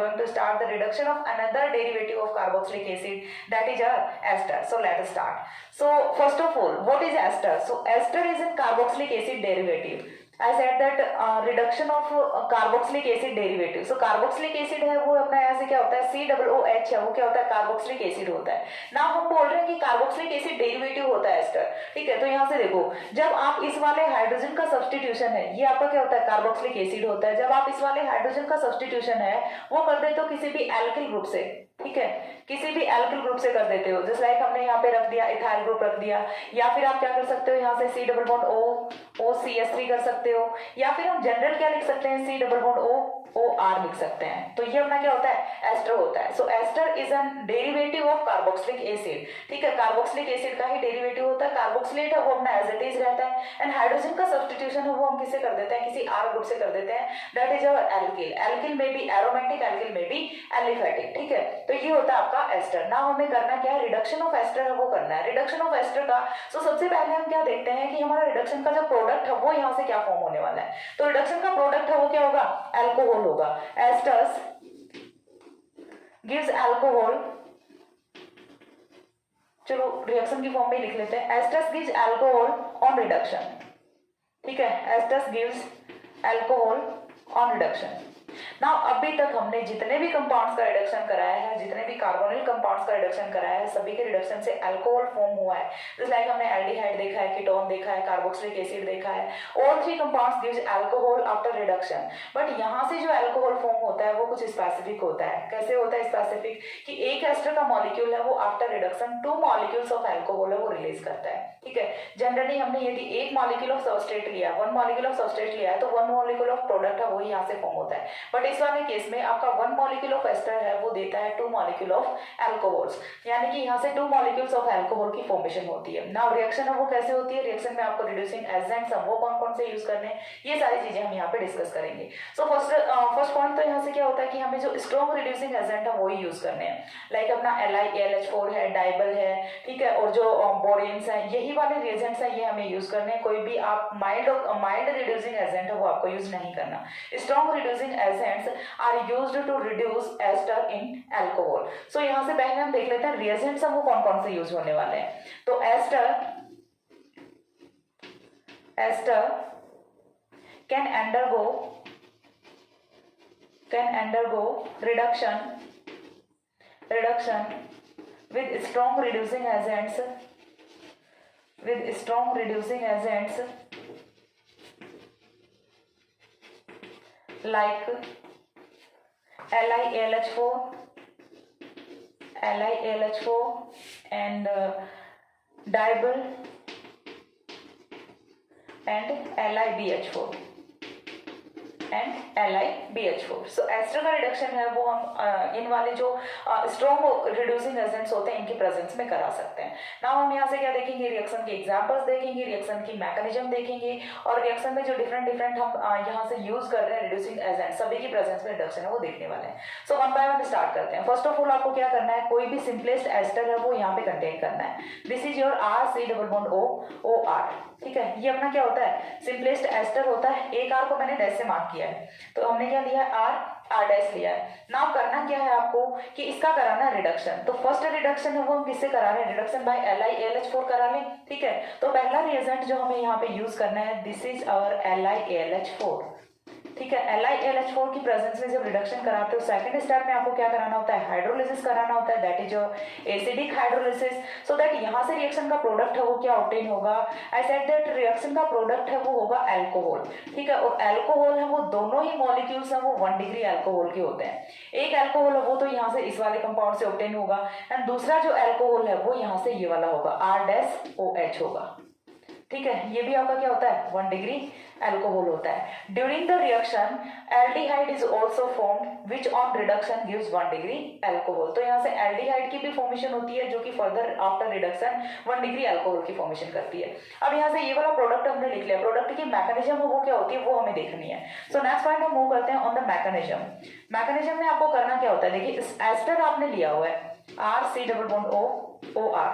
going to start the reduction of another derivative of carboxylic acid, that is ester. So let us start. So first of all, what is ester? So ester is a carboxylic acid derivative. I said that reduction of carboxylic acid derivative. So carboxylic acid है वो अपना यहाँ से क्या होता है, COOH है, वो क्या होता है, कार्बोक्सिलिक एसिड होता है ना। हम बोल रहे हैं कि कार्बोक्सिलिक एसिड डेरिवेटिव होता है एस्टर, ठीक है। तो यहाँ से देखो, जब आप इस वाले हाइड्रोजन का सब्स्टिट्यूशन है, ये आपका क्या होता है, कार्बोक्सिलिक एसिड होता है। जब आप इस वाले हाइड्रोजन का सब्स्टिट्यूशन है वो कर देते हो किसी भी एल्किल ग्रुप से, ठीक है, किसी भी एल्किल ग्रुप से कर देते हो। जैसे लाइक हमने यहाँ पे रख दिया इथाइल ग्रुप रख दिया, या फिर आप क्या कर सकते हो, यहाँ से C डबल बॉन्ड OCH3 कर सकते हो, या फिर हम जनरल क्या लिख सकते हैं, C डबल बॉन्ड OR लिख सकते हैं। तो ये अपना क्या होता है, एस्टर होता है। So ester is an derivative of carboxylic acid, ठीक है, कार्बोक्सिलिक एसिड का ही डेरिवेटिव होता है। कार्बोक्सिलेट है वो अपना एज इट इज रहता है, एंड हाइड्रोजन का सब्स्टिट्यूशन है वो हम किससे कर देते हैं, किसी R ग्रुप से कर देते हैं, that is our alkyl. Alkyl में भी एरोमेटिक, एल्किल में भी एलिफेटिक, ठीक है। तो ये होता है आपका एस्टर। नाउ हमें करना क्या है, रिडक्शन ऑफ एस्टर है वो करना है। रिडक्शन ऑफ एस्टर का सो सबसे पहले हम क्या देखते हैं कि हमारा रिडक्शन का जो प्रोडक्ट है वो यहाँ से क्या फॉर्म होने वाला है। तो रिडक्शन का प्रोडक्ट है वो क्या होगा, एल्कोहल होगा। एस्टर्स गिव्स एल्कोहल, चलो रिएक्शन की फॉर्म में लिख लेते हैं, asters gives alcohol on reduction, ठीक है, asters gives alcohol on reduction. Now अभी तक हमने जितने भी कंपाउंड्स का रिडक्शन कराया है, जितने भी कार्बोनिल कंपाउंड्स का रिडक्शन कराया है, सभी के रिडक्शन से अल्कोहल फॉर्म हुआ है। जैसे लाइक हमने एल्डिहाइड देखा है, कीटोन देखा है, कार्बोक्सिलिक एसिड देखा है। All three compounds gives alcohol after reduction. But यहाँ से जो अल्कोहल फॉर्म होता है वो कुछ स्पेसिफिक होता है। कैसे होता है स्पेसिफिक, कि एक एस्टर का मॉलिक्यूल है वो after reduction 2 molecules of alcohol है वो रिलीज करता है, ठीक है। जनरली हमने यदि एक मॉलिक्यूल ऑफ सबस्ट्रेट लिया, 1 मॉलिक्यूल ऑफ सबस्ट्रेट लिया है, तो 1 मॉलिक्यूल ऑफ प्रोडक्ट है वो यहाँ से फॉर्म होता है। बट इस वाले केस में आपका 1 मॉलिक्यूल ऑफ एस्टर है वो देता है 2 मॉलिक्यूल ऑफ अल्कोहल्स, यानी कि यहाँ से 2 मॉलिक्यूल्स ऑफ अल्कोहल की फॉर्मेशन होती है। नाउ रिएक्शन है वो कैसे होती है, रिएक्शन में आपको रिड्यूसिंग एजेंट्स हम वो कौन कौन से यूज करने हैं, ये सारी चीजें हम यहाँ पे डिस्कस करेंगे। सो फर्स्ट पॉइंट तो यहाँ से क्या होता है कि हमें जो स्ट्रॉन्ग रिड्यूसिंग एजेंट है वो ही यूज करने हैं। लाइक अपना LiAlH4 है, डाइबल है, ठीक है, और जो बोरेन्स है, यही वाले रिएजेंट्स है, ये हमें यूज करने हैं। कोई भी आप माइल्ड रिड्यूसिंग एजेंट है वो आपको यूज नहीं करना। Strong reducing agents are used to reduce ester in alcohol. So यहाँ से पहले हम देख लेते हैं रिएजेंट्स वो कौन कौन से यूज होने वाले हैं। तो ester can undergo reduction with strong reducing agents like LiAlH4 and diol and LiBH4 and LiBH4। So ester का रिडक्शन है वो हम इन वाले जो स्ट्रॉन्ग रिड्यूसिंग एजेंट्स होते हैं इनकी प्रेजेंस में करा सकते हैं। नाउ हम यहाँ से क्या देखेंगे, रिएक्शन के एग्जांपल्स देखेंगे, रिएक्शन की मैकेनिज्म देखेंगे, और रिएक्शन में जो डिफरेंट हम यहाँ से यूज कर रहे हैं रिड्यूसिंग एजेंट, सभी की प्रेजेंस में रिडक्शन है वो देखने वाले हैं। सो 1 बाय 1 स्टार्ट करते हैं। फर्स्ट ऑफ ऑल आपको क्या करना है, कोई भी सिंपलेस्ट एस्टर है वो यहाँ पे कंटेन करना है। This is your R C double bond OR, ठीक है। ये अपना क्या होता है, सिंपलेस्ट एस्टर होता है। एक R को मैंने डैश से मार्क किया है, तो हमने क्या लिया है, R डैश लिया है। नाउ करना क्या है आपको कि इसका कराना है रिडक्शन। तो फर्स्ट रिडक्शन है वो हम किससे करा रहे हैं, रिडक्शन बाय LiAlH4 करा लें, ठीक है। तो पहला रिएजेंट जो हमें यहाँ पे यूज करना है, दिस इज आवर LiAlH4, ठीक है। LiAlH4 की प्रेजेंस में जब रिडक्शन कराते हो सेकंड स्टेप में आपको क्या कराना होता है, हाइड्रोलिसिस कराना होता है, that is acidic hydrolysis, so that यहाँ से रिएक्शन का प्रोडक्ट है वो क्या ऑब्टेन होगा। आई सेड दैट रिएक्शन का प्रोडक्ट है वो होगा अल्कोहल, ठीक है। और अल्कोहल है वो दोनों ही मॉलिक्यूल्स हैं वो 1 डिग्री अल्कोहल के होते हैं। एक अल्कोहल है वो तो यहाँ से इस वाले कंपाउंड से ऑब्टेन होगा, एंड दूसरा जो अल्कोहल है वो यहाँ से ये वाला होगा, R-OH होगा, ठीक है। ये भी आपका क्या होता है, 1 डिग्री अल्कोहल होता है। During the reaction aldehyde is also formed which on reduction gives 1 degree alcohol. तो यहाँ से एल्डिहाइड की भी फॉर्मेशन होती है जो कि further after reduction 1 degree alcohol की फॉर्मेशन करती है। अब यहाँ से ये वाला प्रोडक्ट हमने लिख लिया, प्रोडक्ट की मैकेनिज्म वो क्या होती है वो हमें देखनी है। सो नेक्स्ट पॉइंट हम मूव करते हैं ऑन द मैकेनिज्म। मैकेनिज्म में आपको करना क्या होता है, देखिए एस्टर आपने लिया हुआ है R C double bond OR,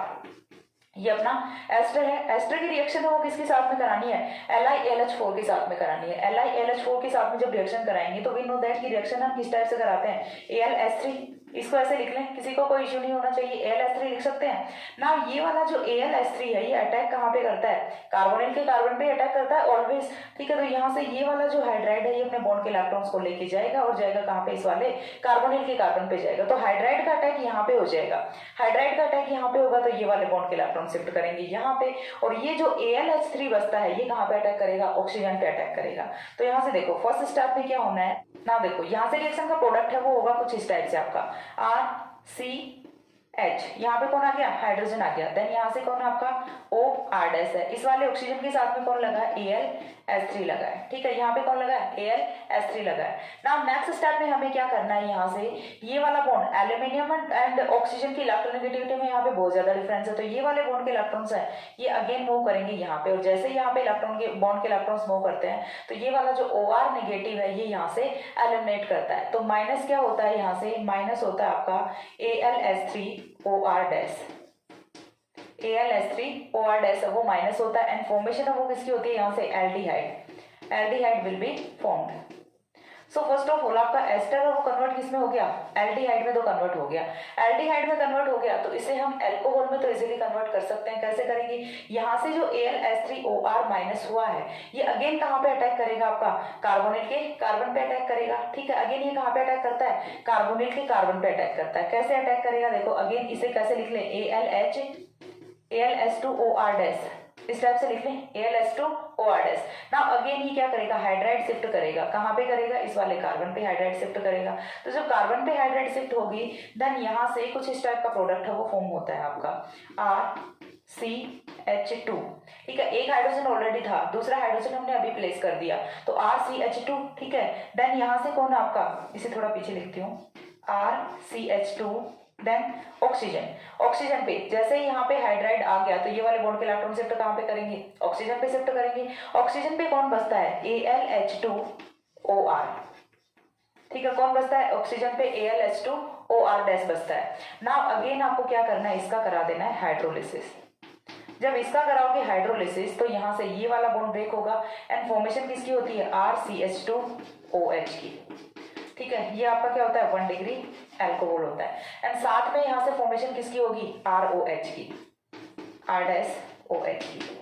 ये अपना एस्टर है। एस्टर की रिएक्शन है वो किसके साथ में करानी है, LiAlH4 के साथ में करानी है। LiAlH4 के साथ में जब रिएक्शन कराएंगे तो वी नो दैट की रिएक्शन हम किस टाइप से कराते हैं, AlS3। इसको ऐसे लिख लें, किसी को कोई इश्यू नहीं होना चाहिए, AlS3 लिख सकते हैं ना। ये वाला जो AlS3 है ये अटैक कहाँ पे करता है, कार्बोनिल के कार्बन पे अटैक करता है ऑलवेज। ठीक है, तो यहाँ से ये वाला जो हाइड्राइड है ये अपने बॉन्ड के इलेक्ट्रॉन्स को लेके जाएगा और जाएगा कहाँ पे, इस वाले कार्बोनिल के कार्बन पे जाएगा। तो हाइड्राइड का अटैक यहाँ पे हो जाएगा, हाइड्राइड का अटैक यहाँ पे होगा तो ये वाले बॉन्ड के इलेक्ट्रॉन शिफ्ट करेंगे यहाँ पे, और ये जो AlH3 बचता है ये कहाँ पे अटैक करेगा, ऑक्सीजन पे अटैक करेगा। तो यहाँ से देखो फर्स्ट स्टेप में क्या होना है ना, देखो यहाँ से रिएक्शन का प्रोडक्ट है वो होगा कुछ इस टाइप से आपका RCH, यहाँ पे कौन आ गया, हाइड्रोजन आ गया। देन यहाँ से कौन है आपका OR- है, इस वाले ऑक्सीजन के साथ में कौन लगा है, AlS3 लगा है। ठीक है, यहाँ पे कौन लगा है, AlS3 लगा है। नाउ नेक्स्ट स्टेप में हमें क्या करना है, यहाँ से ये वाला बॉन्ड एल्यूमिनियम एंड ऑक्सीजन की इलेक्ट्रोनेगेटिविटी में यहाँ पे बहुत ज्यादा डिफरेंस है, तो ये वाले बॉन्ड के इलेक्ट्रॉन्स है ये अगेन मूव करेंगे यहाँ पे, और जैसे यहाँ पे इलेक्ट्रॉन के बॉन्ड के इलेक्ट्रॉन्स मूव करते हैं तो ये वाला जो OR नेगेटिव है ये यहाँ से एलिमिनेट करता है। तो माइनस क्या होता है, यहाँ से माइनस होता है आपका AlS3OR-, AlS3OR- वो माइनस होता है, एंड फॉर्मेशन है वो किसकी होती है, यहाँ से aldehyde, aldehyde will be formed. So first of all आपका एस्टर है वो कन्वर्ट किस में हो गया, एल्डिहाइड में तो कन्वर्ट हो गया, एल्डिहाइड में कन्वर्ट हो गया तो इसे हम एल्कोहल में तो इजीली कन्वर्ट कर सकते हैं। कैसे करेंगे, यहाँ से जो AlS3OR- हुआ है ये अगेन कहाँ पे अटैक करेगा, आपका कार्बोनिल के कार्बन पे अटैक करेगा। ठीक है, अगेन ये कहाँ पे अटैक करता है, कार्बोनिल के कार्बन पे अटैक करता है। कैसे अटैक करेगा, देखो अगेन इसे कैसे लिख लें, AlS2OR-, इस टाइप से लिख लें AlS2OR-। ना अगेन ये क्या करेगा, हाइड्राइड शिफ्ट करेगा, कहाँ पे करेगा, इस वाले कार्बन पे हाइड्राइड शिफ्ट करेगा। तो जब कार्बन पे हाइड्राइड शिफ्ट होगी देन यहाँ से कुछ इस टाइप का प्रोडक्ट है वो फॉर्म होता है आपका RCH2। ठीक है, एक हाइड्रोजन ऑलरेडी था, दूसरा हाइड्रोजन हमने अभी प्लेस कर दिया तो RCH2। ठीक है, देन यहाँ से कौन है आपका, इसे थोड़ा पीछे लिखती हूँ, RCH2, देन ऑक्सीजन, ऑक्सीजन पे जैसे ही यहाँ पे हाइड्राइड आ गया तो ये वाले बॉन्ड के इलेक्ट्रॉन शिफ्ट कहाँ पे करेंगे, ऑक्सीजन पे शिफ्ट करेंगे। ऑक्सीजन पे कौन बचता है, AlH2OR। ठीक है, कौन बचता है ऑक्सीजन पे, AlH2OR- बचता है। नाउ अगेन आपको क्या करना है, इसका करा देना है हाइड्रोलिसिस। जब इसका कराओगे हाइड्रोलिसिस तो यहाँ से ये वाला बॉन्ड ब्रेक होगा एंड फॉर्मेशन किसकी होती है, RCH2OH की। ठीक है, ये आपका क्या होता है, 1 डिग्री अल्कोहल होता है, एंड साथ में यहाँ से फॉर्मेशन किसकी होगी, ROH की, R-OH की।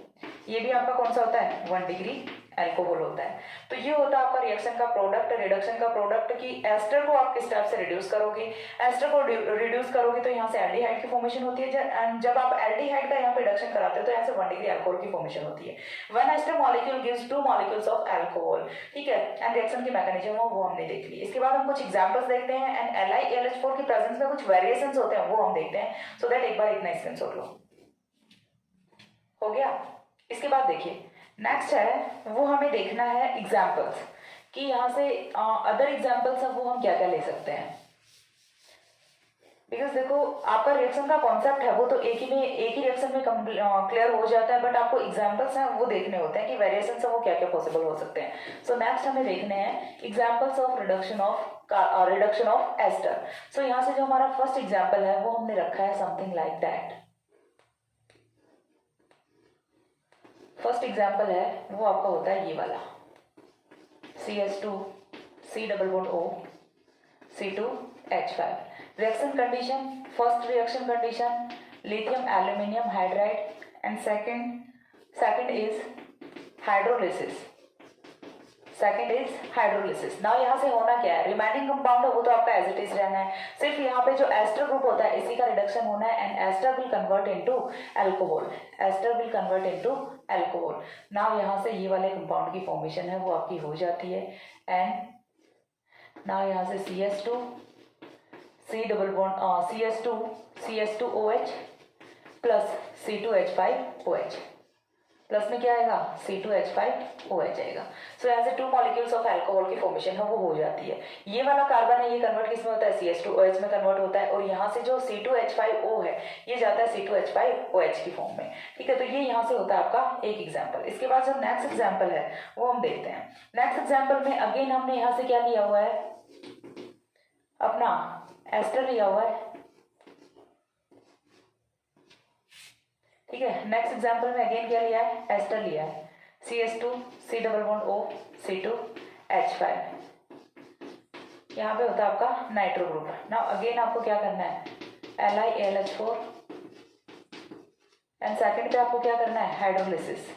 ये भी आपका कौन सा होता है, 1 डिग्री अल्कोहल होता है। तो ये होता है आपका रिएक्शन का प्रोडक्ट, रिडक्शन का प्रोडक्ट की एस्टर को आप किस टाइप से रिड्यूस करोगे, एस्टर को रिड्यूस करोगे तो यहाँ से एल्डिहाइड की फॉर्मेशन होती है, एंड जब आप एल्डिहाइड का यहाँ पे रिडक्शन कराते हो तो यहाँ से 1 डिग्री अल्कोहल की फॉर्मेशन होती है। 1 ester molecule gives 2 molecules of alcohol. ठीक है, एंड रिएक्शन की मैकेनिज्म वो हमने देख ली। इसके बाद हम कुछ एग्जांपल्स देखते हैं एंड LiAlH4 की प्रेजेंस में कुछ वेरिएशंस होते हैं वो हम देखते हैं, सो दैट एक बार इतना स्क्रीनशॉट लो। हो गया, इसके बाद देखिए नेक्स्ट है वो हमें देखना है एग्जाम्पल्स कि यहाँ से अदर एग्जाम्पल्स है वो हम क्या क्या ले सकते हैं। बिकॉज देखो आपका रिएक्शन का कॉन्सेप्ट है वो तो एक ही रिएक्शन में क्लियर हो जाता है, बट आपको एग्जाम्पल्स हैं वो देखने होते हैं कि वेरिएशंस है वो क्या क्या पॉसिबल हो सकते हैं। सो नेक्स्ट हमें देखने हैं examples of reduction of ester. So यहाँ से जो हमारा फर्स्ट एग्जाम्पल है वो हमने रखा है something like that. First example है वो आपका होता है ये वाला CH2 C+O C2H5। Reaction condition, first reaction condition lithium aluminium hydride and second is hydrolysis, second is hydrolysis. Now यहाँ से होना क्या है, रिमेनिंग कंपाउंड है वो तो आपका एज इट इज रहना है, सिर्फ यहाँ पे जो एस्टर ग्रुप होता है इसी का रिडक्शन होना है and ester will convert into alcohol, ester will convert into alcohol. Now यहाँ से ये वाले कंपाउंड की फॉर्मेशन है वो आपकी हो जाती है एंड नाउ यहाँ से CH2 CH2OH plus C2H5OH, plus में क्या आएगा C2H5OH आएगा। सो यहाँ से 2 मॉलिक्यूल्स ऑफ अल्कोहल की फॉर्मेशन है वो हो जाती है। ये वाला कार्बन है ये कन्वर्ट किस में होता है, CH2OH में कन्वर्ट होता है, और यहाँ से जो C2H5O है ये जाता है C2H5OH की फॉर्म में। ठीक है, तो ये यहाँ से होता है आपका एक एग्जाम्पल। इसके बाद जो नेक्स्ट एग्जाम्पल है वो हम देखते हैं। नेक्स्ट एग्जाम्पल में अगेन हमने यहाँ से क्या लिया हुआ है, अपना एस्टर लिया हुआ है। ठीक है। नेक्स्ट एग्जांपल में अगेन क्या लिया है, एस्टर लिया है, CH2 C double bond O C2H5, यहाँ पे होता है आपका नाइट्रो ग्रुप। नाउ अगेन आपको क्या करना है, LiAlH4 एंड सेकंड पे आपको क्या करना है, हाइड्रोलिसिस।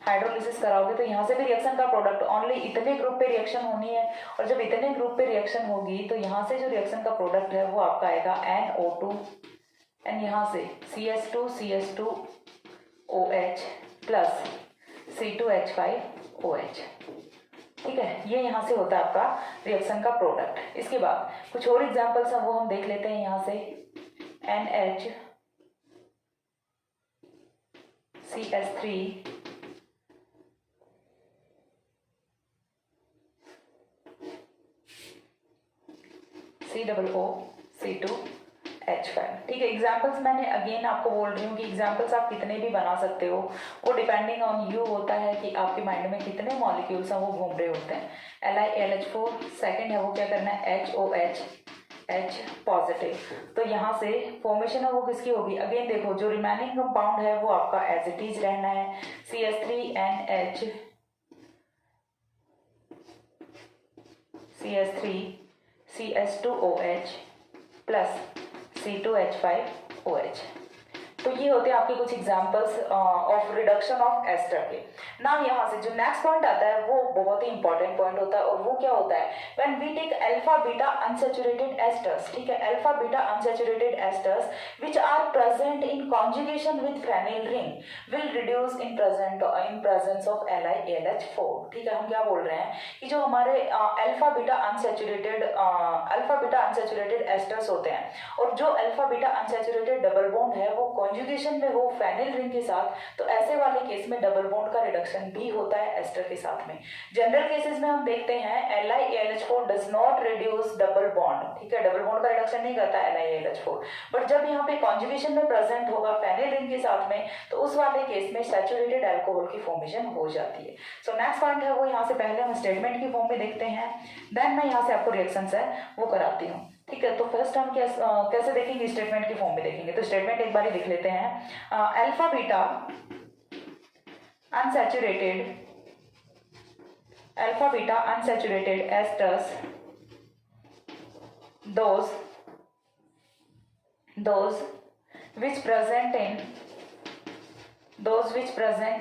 हाइड्रोलिसिस कराओगे तो यहाँ से भी रिएक्शन का प्रोडक्ट ओनली इतने ग्रुप पे रिएक्शन होनी है, और जब इतने ग्रुप पे रिएक्शन होगी तो यहाँ से जो रिएक्शन का प्रोडक्ट है वो आपका आएगा NO2 एंड यहाँ से CH2OH प्लस C2H5OH। ठीक है, ये यहाँ से होता है आपका रिएक्शन का प्रोडक्ट। इसके बाद कुछ और एग्जांपल्स हैं वो हम देख लेते हैं। यहाँ से NHCS3 C2O C2H5। ठीक है, एग्जाम्पल्स मैंने अगेन आपको बोल रही हूँ कि एग्जाम्पल्स आप कितने भी बना सकते हो, वो डिपेंडिंग ऑन यू होता है कि आपके माइंड में कितने मॉलिक्यूल्स हैं वो घूम रहे होते हैं। LiAlH4 सेकेंड है वो क्या करना है, HOH H पॉजिटिव, तो यहाँ से फॉर्मेशन है वो किसकी होगी, अगेन देखो जो रिमेनिंग कंपाउंड है वो आपका एज इट इज रहना है, CH3NH CH3 CH2OH plus C2H5OH। तो ये होते हैं आपके कुछ examples of reduction of ester के। नाउ यहाँ से जो नेक्स्ट पॉइंट आता है वो बहुत ही इंपॉर्टेंट पॉइंट होता है, और वो क्या होता है, when we take alpha beta unsaturated esters. ठीक है, alpha beta unsaturated esters which are present in conjugation with phenyl ring will reduce in presence of LiAlH4। ठीक है, हम क्या बोल रहे हैं कि जो हमारे अल्फा बीटा अनसैचुरेटेड एस्टर्स होते हैं, और जो alpha beta unsaturated double bond है वो कॉन्जुगेशन में हो फेनिल रिंग के साथ, तो ऐसे वाले केस में डबल बॉन्ड का रिडक्शन भी होता है एस्टर के साथ में। जनरल केसेस में हम देखते हैं LiAlH4 does not reduce double bond. ठीक है, डबल बॉन्ड का रिडक्शन नहीं करता LiAlH4, बट जब यहाँ पे कॉन्जुगेशन में प्रेजेंट होगा फेनिल रिंग के साथ में, तो उस वाले केस में सैचुरेटेड अल्कोहल की फॉर्मेशन हो जाती है। सो नेक्स्ट पॉइंट है वो यहाँ से पहले हम स्टेटमेंट की फॉर्म में देखते हैं, देन मैं यहाँ से आपको रिएक्शंस है वो कराती हूँ। ठीक है, तो फर्स्ट हम कैसे देखेंगे, स्टेटमेंट की फॉर्म में देखेंगे। तो स्टेटमेंट एक बार लिख लेते हैं, alpha beta unsaturated esters those which present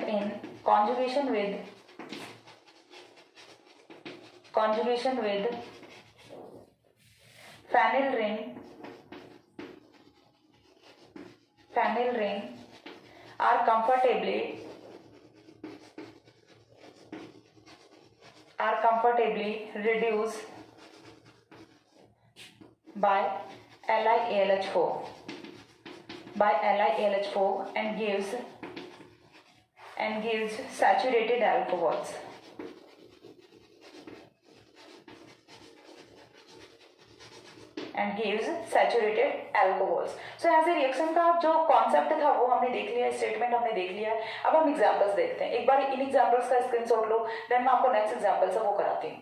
in conjugation with phenyl ring are comfortably reduced by LiAlH4 and gives saturated alcohols. So यहाँ से रिएक्शन का जो कॉन्सेप्ट था वो हमने देख लिया, स्टेटमेंट हमने देख लिया। अब हम एग्जांपल्स देखते हैं। एक बार इन एग्जांपल्स का स्क्रीनशॉट लो, देन मैं आपको नेक्स्ट एग्जांपल से वो कराती हूँ।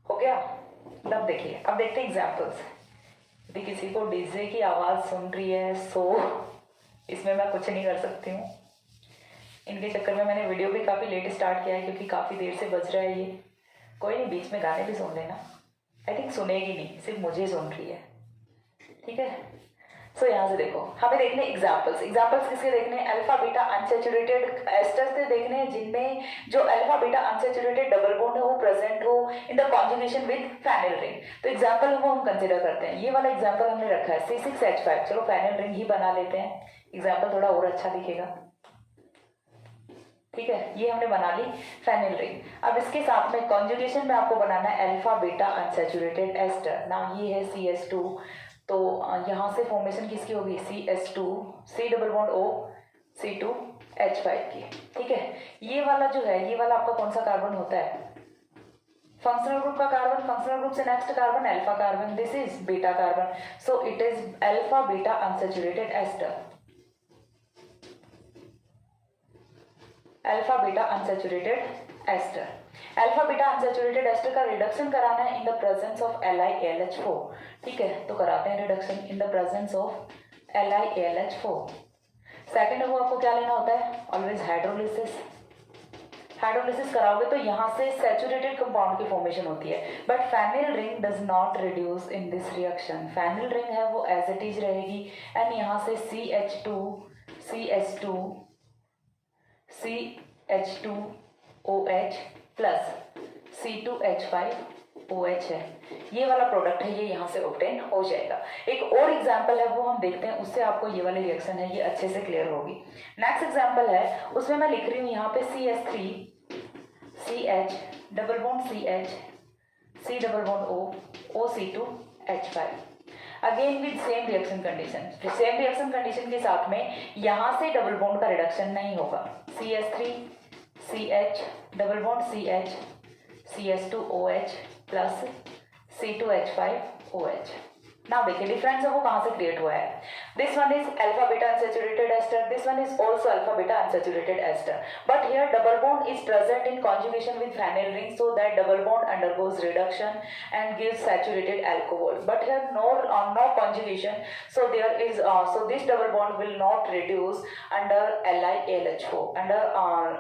हो गया, अब देखिए, अब देखते हैं एग्जांपल्स। यदि किसी को डीजे की आवाज सुन रही है सो इसमें मैं कुछ नहीं कर सकती हूँ। इनके चक्कर में मैंने वीडियो भी काफी लेट स्टार्ट किया है, क्योंकि काफी देर से बज रहा है ये। कोई नहीं, बीच में गाने भी सुन लेना। आई थिंक सुनेगी नहीं, सिर्फ मुझे सुन रही है। ठीक है, सो यहाँ से देखो, हमें देखने एग्जांपल्स किसके देखने, अल्फा बीटा अनसैचुरेटेड एस्टर्स के देखने हैं जिनमें जो alpha beta unsaturated double bond है वो प्रेजेंट हो in the conjugation with phenyl ring. तो एग्जांपल हम कंसिडर करते हैं। ये वाला एग्जांपल हमने रखा है C6H5, चलो फेनिल रिंग ही बना लेते हैं, एग्जांपल थोड़ा और अच्छा दिखेगा। ठीक है, ये हमने बना ली फेनिल रिंग। अब इसके साथ में कॉन्जुगेशन में आपको बनाना है अल्फा बीटा अनसैचुरेटेड एस्टर। ना ये है CH2, तो यहाँ से फॉर्मेशन किसकी होगी, CH2 C double bond O C2H5 की। ठीक है, ये वाला जो है, ये वाला आपका कौन सा कार्बन होता है, फंक्शनल ग्रुप का कार्बन। फंक्शनल ग्रुप से next carbon alpha carbon, this is beta carbon, so it is alpha beta unsaturated ester. Alpha beta unsaturated ester. Alpha beta unsaturated ester का रिडक्शन कराना है in the presence of LiAlH4, ठीक है, तो कराते हैं reduction in the presence of LiAlH4। Second वो आपको क्या लेना होता है, ऑलवेज हाइड्रोलिसिस। हाइड्रोलिसिस कराओगे तो यहाँ से सैचुरेटेड कंपाउंड की फॉर्मेशन होती है, but phenyl ring does not reduce in this reaction. Phenyl ring है वो एज इट इज रहेगी एंड यहाँ से CH2OH प्लस C2H5OH है, ये वाला प्रोडक्ट है, ये यहाँ से ऑब्टेन हो जाएगा। एक और एग्जांपल है वो हम देखते हैं, उससे आपको ये वाली रिएक्शन है ये अच्छे से क्लियर होगी। नेक्स्ट एग्जांपल है, उसमें मैं लिख रही हूँ यहाँ पे CH3 CH double bond CH C double bond O OC2H5, again with same reaction condition. Same reaction condition के साथ में यहाँ से डबल बॉन्ड का रिडक्शन नहीं होगा। CH3 CH double bond CH CH2OH plus C2H5OH। Now देखिए डिफरेंस है वो कहाँ से क्रिएट हुआ है। This one is alpha beta unsaturated ester, this one is also alpha beta unsaturated ester, but here double bond is present in conjugation with phenyl ring, so that double bond undergoes reduction and gives saturated alcohol, but here no conjugation, so there is so this double bond will not reduce under LiAlH4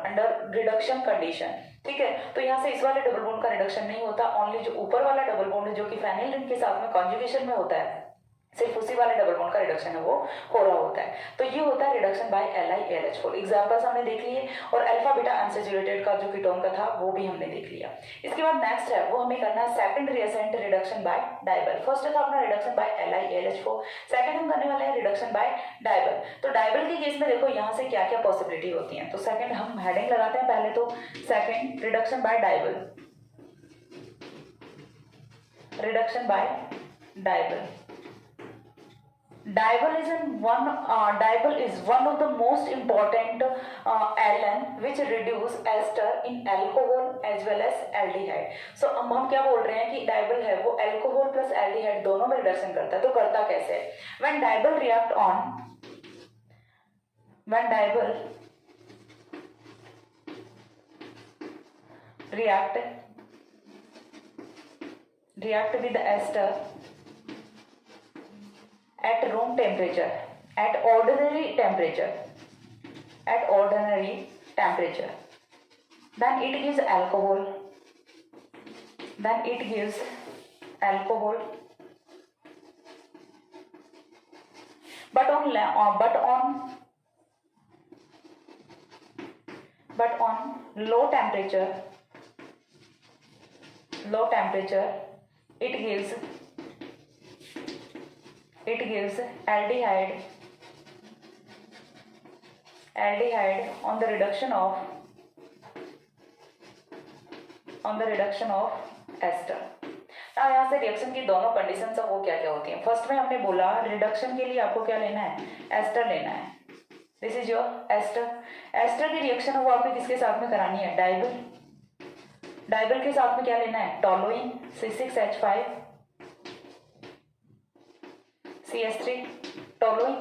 under reduction condition, ठीक है। तो यहाँ से इस वाले double bond का reduction नहीं होता, ओनली जो ऊपर वाला डबल बॉन्ड है जो कि फेनिल रिंग के साथ में कॉन्जुगेशन में होता है, सिर्फ उसी वाले डबल बॉन्ड का रिडक्शन है वो हो रहा होता है। तो ये होता है रिडक्शन बाय LiAlH4। एग्जांपल्स हमने देख लिए और अल्फा बीटा अनसैचुरेटेड का जो कीटोन का था वो भी हमने देख लिया। इसके बाद नेक्स्ट है वो हमें करना है सेकंड रिएसेंट रिडक्शन बाय डाइबल। फर्स्ट था अपना रिडक्शन बाय LiAlH4, सेकंड हम करने वाले हैं रिडक्शन बाय डाइबल। तो डाइबल के केस में देखो यहाँ से क्या क्या पॉसिबिलिटी होती है। तो सेकंड हम हेडिंग लगाते हैं पहले, तो second reduction by DIBAL, reduction by DIBAL. Diol is one of the most important alen which reduce ester in alcohol as well as aldehyde. So हम क्या बोल रहे हैं कि diol है वो alcohol plus aldehyde दोनों में रिडक्शन करता है। तो करता कैसे? When diol react with the ester at room temperature, at ordinary temperature, then it gives alcohol, but on low temperature it gives aldehyde on the reduction of ester। अब यहाँ से रिएक्शन की दोनों कंडीशंस वो क्या क्या होती हैं। फर्स्ट में हमने बोला रिडक्शन के लिए आपको क्या लेना है, एस्टर लेना है। दिस इज योर एस्टर की रिएक्शन वो आपको किसके साथ में करानी है, डाइबल के साथ में क्या लेना है, toluene C6H5 CH3 toluene,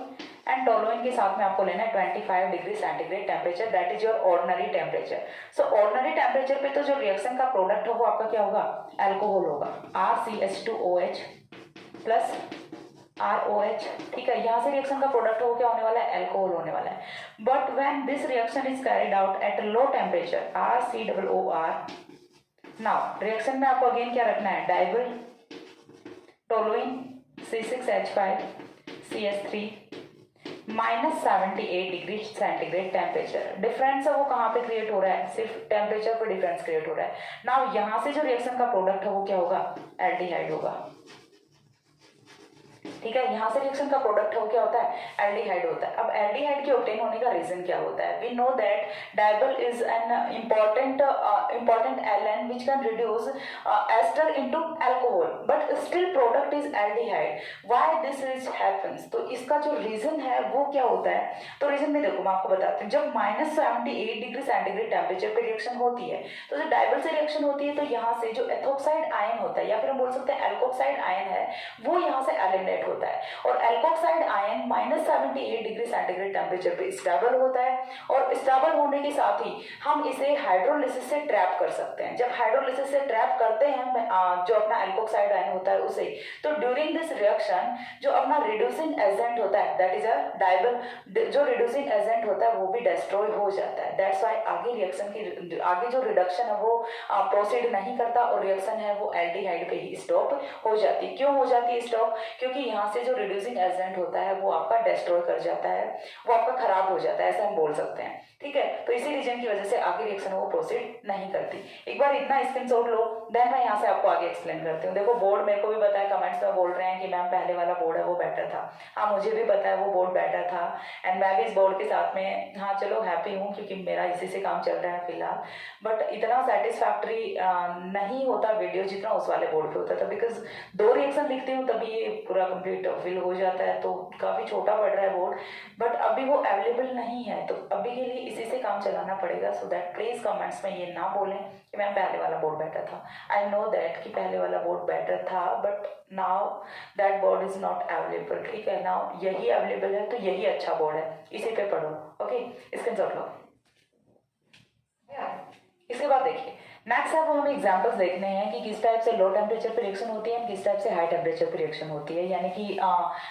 and toluene के साथ में आपको लेना है 25 degree centigrade temperature, that is your ordinary temperature. So ordinary temperature पे तो जो रिएक्शन का प्रोडक्ट हो वो आपका क्या होगा, अल्कोहल होगा, RCH2OH प्लस ROH, ठीक है। यहाँ से रिएक्शन का प्रोडक्ट हो क्या होने वाला है, अल्कोहल होने वाला है। But when this reaction is carried out at low temperature RCOOR, now reaction में आपको अगेन क्या रखना है, DIBAL toluene C6H5 CH3 -78 degree centigrade temperature. Difference है वो कहाँ पे क्रिएट हो रहा है, सिर्फ टेम्परेचर पे डिफरेंस क्रिएट हो रहा है। नाउ यहाँ से जो रिएक्शन का प्रोडक्ट है वो क्या होगा, एल्डिहाइड होगा, ठीक है। यहाँ से रिएक्शन का प्रोडक्ट है वो क्या होता है, एल्डिहाइड होता है। अब एल्डिहाइड के ऑब्टेन होने का रीजन क्या होता है, we know that DIBAL is an important alane which can reduce ester into alcohol, but still product is aldehyde. Why this is happens? तो इसका जो रीजन है वो क्या होता है, तो रीजन में देखो मैं आपको बताती हूँ। जब -78 डिग्री सेंटीग्रेड टेम्परेचर पे रिएक्शन होती है तो जो डाइबल से रिएक्शन होती है तो यहाँ से जो एथोक्साइड आयन होता है या फिर हम बोल सकते हैं एल्कोक्साइड आयन है वो यहाँ से एलिमिनेट हो होता है, और alkoxide ion -78 degree centigrade temperature पे स्टेबल होता है, और स्टेबल होने के साथ ही हम इसे हाइड्रोलिसिस से ट्रैप कर सकते हैं। जब हाइड्रोलिसिस से ट्रैप करते हैं जो अपना एल्कोक्साइड आयन होता है उसे, तो ड्यूरिंग दिस रिएक्शन जो अपना रिड्यूसिंग एजेंट होता है, दैट इज अ डायबल, जो रिड्यूसिंग एजेंट होता है वो भी डिस्ट्रॉय हो जाता है। दैट्स व्हाई आगे रिएक्शन की आगे जो रिडक्शन है वो प्रोसीड नहीं करता, और रिएक्शन है वो एल्डिहाइड पे ही स्टॉप हो जाती है। क्यों हो जाती है स्टॉप? क्योंकि यहाँ से जो रिड्यूसिंग एजेंट होता है वो आपका डिस्ट्रॉय कर जाता है, वो आपका खराब हो जाता है, ऐसा हम बोल सकते हैं। ठीक है, तो इसी रीजन की वजह से आगे रिएक्शन वो प्रोसीड नहीं करती। एक बार इतना स्क्रीनशॉट लो, देन मैं यहाँ से आपको आगे एक्सप्लेन करती हूँ। देखो बोर्ड मेरे को भी पता है, कमेंट्स में बोल रहे हैं कि मैम पहले वाला बोर्ड है वो बेटर था। हाँ, मुझे भी पता है वो बोर्ड बेटर था, एंड मैं भी इस बोर्ड के साथ में हाँ चलो हैप्पी हूँ, क्योंकि मेरा इसी से काम चल रहा है फिलहाल। बट इतना सेटिस्फैक्ट्री नहीं होता वीडियो जितना उस वाले बोर्ड पे होता था, बिकॉज 2 रिएक्शन लिखती हूँ तभी ये पूरा कंप्लीट फिल हो जाता है, तो काफ़ी छोटा पड़ रहा है बोर्ड। बट अभी वो अवेलेबल नहीं है, तो अभी के लिए इसी से काम चलाना पड़ेगा। सो दैट प्लीज कमेंट्स में ये ना बोलें कि मैम पहले वाला बोर्ड बेटर था। आई नो दैट कि पहले वाला बोर्ड बेटर था, but now that board is not available. ठीक है, नाउ यही अवेलेबल है, तो यही अच्छा बोर्ड है, इसी पे पढ़ो। ओके, स्क्रीनशॉट लो। इसके बाद देखिए नेक्स्ट है वो हमें एग्जांपल्स देखने हैं कि किस टाइप से लो टेम्परेचर पे रिएक्शन होती है, किस टाइप से हाई टेम्परेचर पे रिएक्शन होती है। यानी कि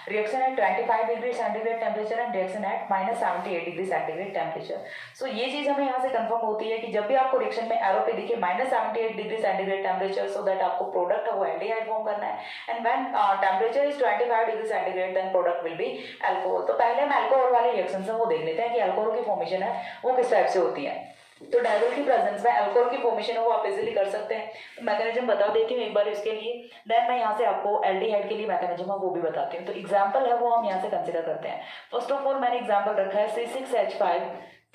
reaction at 25 degree centigrade temperature and reaction at -78 degree centigrade temperature. So ये चीज हमें यहाँ से कंफर्म होती है कि जब भी आपको रिएक्शन में एरो पे दिखे -78 degree centigrade temperature, so that आपको प्रोडक्ट है वो एल्डिहाइड फॉर्म करना है, and when temperature is 25 degree centigrade then product will be alcohol. तो पहले हम अल्कोहल वाले रिएक्शन है वो देख लेते हैं कि अल्कोहल की फॉर्मेशन है वो किस टाइप से होती है। तो डायबल की प्रेजेंस में अल्कोहल की फॉर्मेशन वो आप इजीली कर सकते हैं। मैकेनिज्म बता देती हूँ एक बार इसके लिए, देन मैं यहाँ से आपको एल्डिहाइड के लिए मैकेनिज्म है वो भी बताती हूँ। तो एग्जांपल है वो हम यहाँ से कंसीडर करते हैं। फर्स्ट ऑफ ऑल मैंने एग्जांपल रखा है C6H5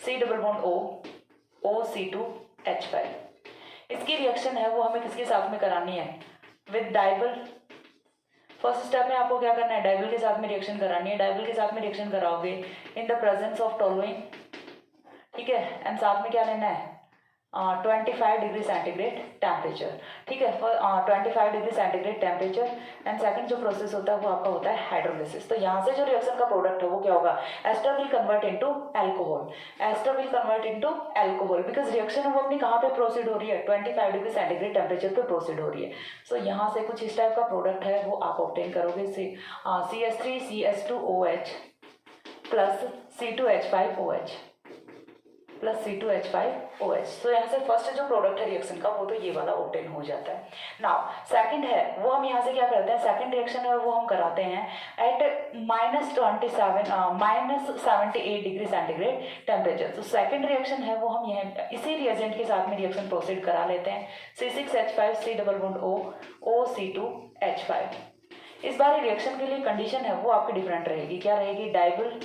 C double bond O OC2H5। इसकी रिएक्शन है वो हमें किसके साथ में करानी है? With dyeable. फर्स्ट स्टेप में आपको क्या करना है? डायबल के साथ में रिएक्शन करानी है। डायबल के साथ में रिएक्शन कराओगे in the presence of toluene, ठीक है, एंड साथ में क्या लेना है? 25 डिग्री सेंटीग्रेड टेम्परेचर। ठीक है, 25 degree centigrade temperature, and second जो प्रोसेस होता है वो आपका होता है हाइड्रोलिसिस। तो यहाँ से जो रिएक्शन का प्रोडक्ट है वो क्या होगा? Ester will convert into alcohol. Ester will convert into alcohol because reaction वो अपनी कहाँ पे प्रोसीड हो रही है? 25 डिग्री सेंटीग्रेड टेम्परेचर पे प्रोसीड हो रही है। सो यहाँ से कुछ इस टाइप का प्रोडक्ट है वो आप ऑब्टेन करोगे। CH3CH2OH plus C2H5OH plus C2H5OH। तो यहाँ से फर्स्ट जो प्रोडक्ट है रिएक्शन का वो तो ये वाला ऑब्टेन हो जाता है। नाउ सेकंड है वो हम यहाँ से क्या करते हैं? सेकंड रिएक्शन है वो हम कराते हैं एट -78 डिग्री सेंटीग्रेड टेम्परेचर। तो सेकंड रिएक्शन है वो हम यहाँ इसी रिएजेंट के साथ में रिएक्शन प्रोसीड करा लेते हैं। C6H5 C double bond O OC2H5। इस बार रिएक्शन के लिए कंडीशन है वो आपकी डिफरेंट रहेगी। क्या रहेगी? डायबल।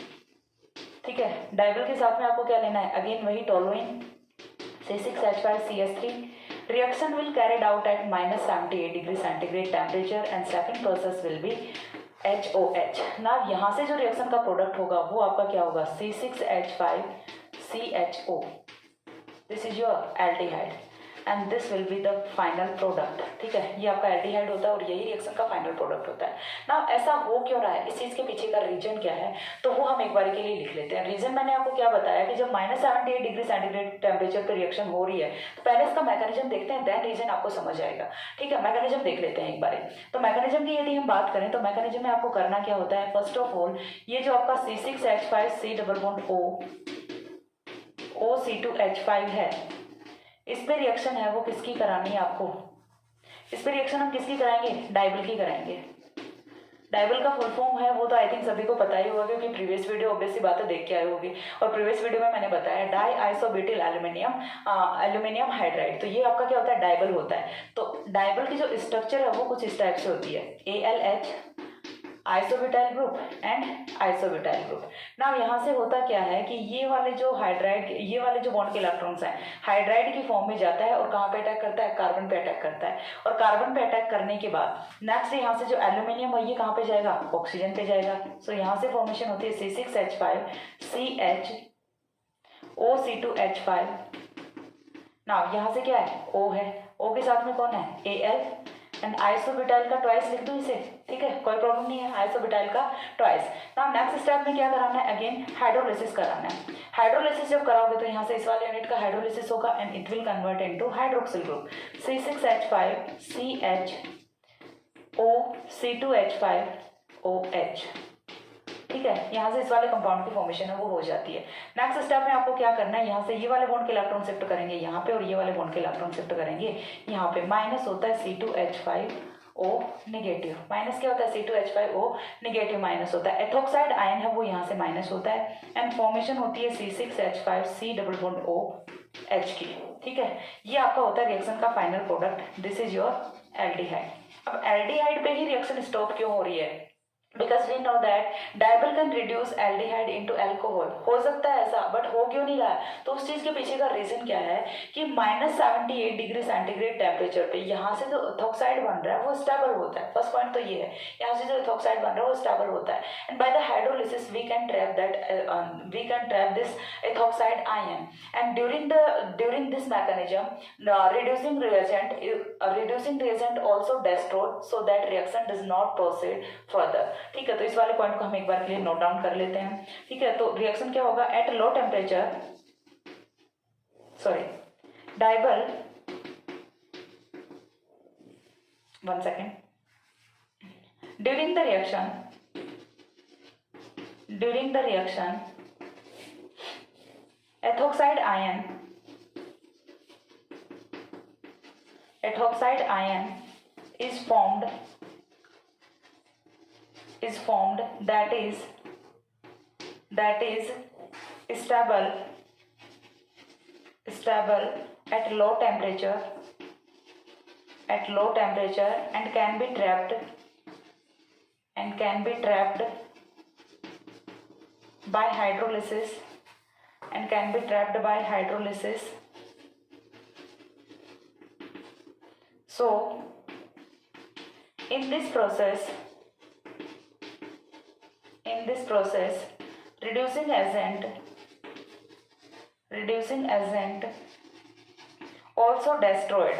ठीक है, डायबल के साथ में आपको क्या लेना है? अगेन वही toluene C6H5CH3। Reaction will carried out eight -78 degree centigrade temperature and second process will be HOH। ना यहाँ से जो रिएक्शन का प्रोडक्ट होगा वो आपका क्या होगा? C6H5CHO। This is your aldehyde and this will be the final product. ठीक है, ये आपका एल्डिहाइड होता है और यही रिएक्शन का फाइनल प्रोडक्ट होता है। ना ऐसा हो क्यों रहा है? इस चीज़ के पीछे का रीजन क्या है तो वो हम एक बार के लिए लिख लेते हैं। रीजन मैंने आपको क्या बताया कि जब -78 डिग्री सेंटीग्रेड टेम्परेचर पर रिएक्शन हो रही है तो पहले इसका मैकेनिज्म देखते हैं, देन रीजन आपको समझ आएगा। ठीक है, मैकेनिज्म देख लेते हैं एक बार। तो मैकेनिज्म की यदि हम बात करें तो मैकेनिज्म में आपको करना क्या होता है? फर्स्ट ऑफ ऑल ये जो आपका C6H5 C double bond O OC2H5 है, इस पे रिएक्शन है वो किसकी करानी है आपको? इस पे रिएक्शन हम किसकी कराएंगे? डायबल की कराएंगे। डायबल का फुल फॉर्म है वो तो आई थिंक सभी को पता ही होगा क्योंकि प्रीवियस वीडियो ऑब्वियसली बातें देख के आए होगी, और प्रीवियस वीडियो में मैंने बताया डाई आइसोब्यूटिल एल्यूमिनियम हाइड्राइड। तो ये आपका क्या होता है? डायबल होता है। तो डायबल की जो स्ट्रक्चर है वो कुछ इस टाइप से होती है, ALH isobutyl group and isobutyl group. ना यहाँ से होता क्या है कि ये वाले जो हाइड्राइड, ये वाले जो बॉन्ड के इलेक्ट्रॉन्स हैं हाइड्राइड की फॉर्म में जाता है और कहाँ पे अटैक करता है? कार्बन पे अटैक करता है। और कार्बन पे अटैक करने के बाद नेक्स्ट यहाँ से जो एल्यूमिनियम है ये कहाँ पे जाएगा? ऑक्सीजन पे जाएगा। सो यहाँ से फॉर्मेशन होती है C6H5CH OC2H5। ना यहाँ से क्या है? O है, O के साथ में कौन है? Al एंड आइसोब्यूटाइल का ट्वाइस लिख दूं इसे, ठीक है, कोई प्रॉब्लम नहीं है, आइसोब्यूटाइल का ट्वाइस। नाउ नेक्स्ट स्टेप में क्या कराना है, अगेन हाइड्रोलिसिस कराना है। हाइड्रोलिसिस जब कराओगे तो यहाँ से इस वाले यूनिट का हाइड्रोलिसिस होगा and it will convert into hydroxyl group C6H5CHO C2H5OH, ठीक है। यहाँ से इस वाले कंपाउंड की फॉर्मेशन है वो हो जाती है। नेक्स्ट स्टेप में आपको क्या करना है, यहाँ से ये वाले बॉन्ड के इलेक्ट्रॉन शिफ्ट करेंगे यहाँ पे और ये वाले बॉन्ड के इलेक्ट्रॉन शिफ्ट करेंगे यहाँ पे। माइनस होता है C2H5O नेगेटिव, माइनस क्या होता है C2H5O नेगेटिव माइनस होता है। एथोक्साइड आयन है वो यहाँ से माइनस होता है एंड फॉर्मेशन होती है C6H5C_OH की, ठीक है। ये आपका होता है रिएक्शन का final product, this is your aldehyde. अब एल्डिहाइड पे ही रिएक्शन स्टॉप क्यों हो रही है, because we know that DIBAL can reduce aldehyde into alcohol. हो सकता है ऐसा, बट हो क्यों नहीं रहा है, तो उस चीज के पीछे का रीजन क्या है कि -78 डिग्री सेंटीग्रेड टेम्परेचर पे यहाँ से जो इथोक्साइड बन रहा है वो स्टेबल होता है। फर्स्ट पॉइंट तो ये है, यहाँ से जो इथोक्साइड बन रहा है वो स्टेबल होता है and by the hydrolysis we can trap this ethoxide ion and during this mechanism reducing reagent also destroyed so that reaction does not proceed further, ठीक है। तो इस वाले पॉइंट को हम एक बार के लिए नोट डाउन कर लेते हैं, ठीक है। तो रिएक्शन क्या होगा, at low temperature, sorry DIBAL, one second, during the reaction ethoxide ion is formed that is stable at low temperature and can be trapped by hydrolysis So in this process reducing agent also destroyed.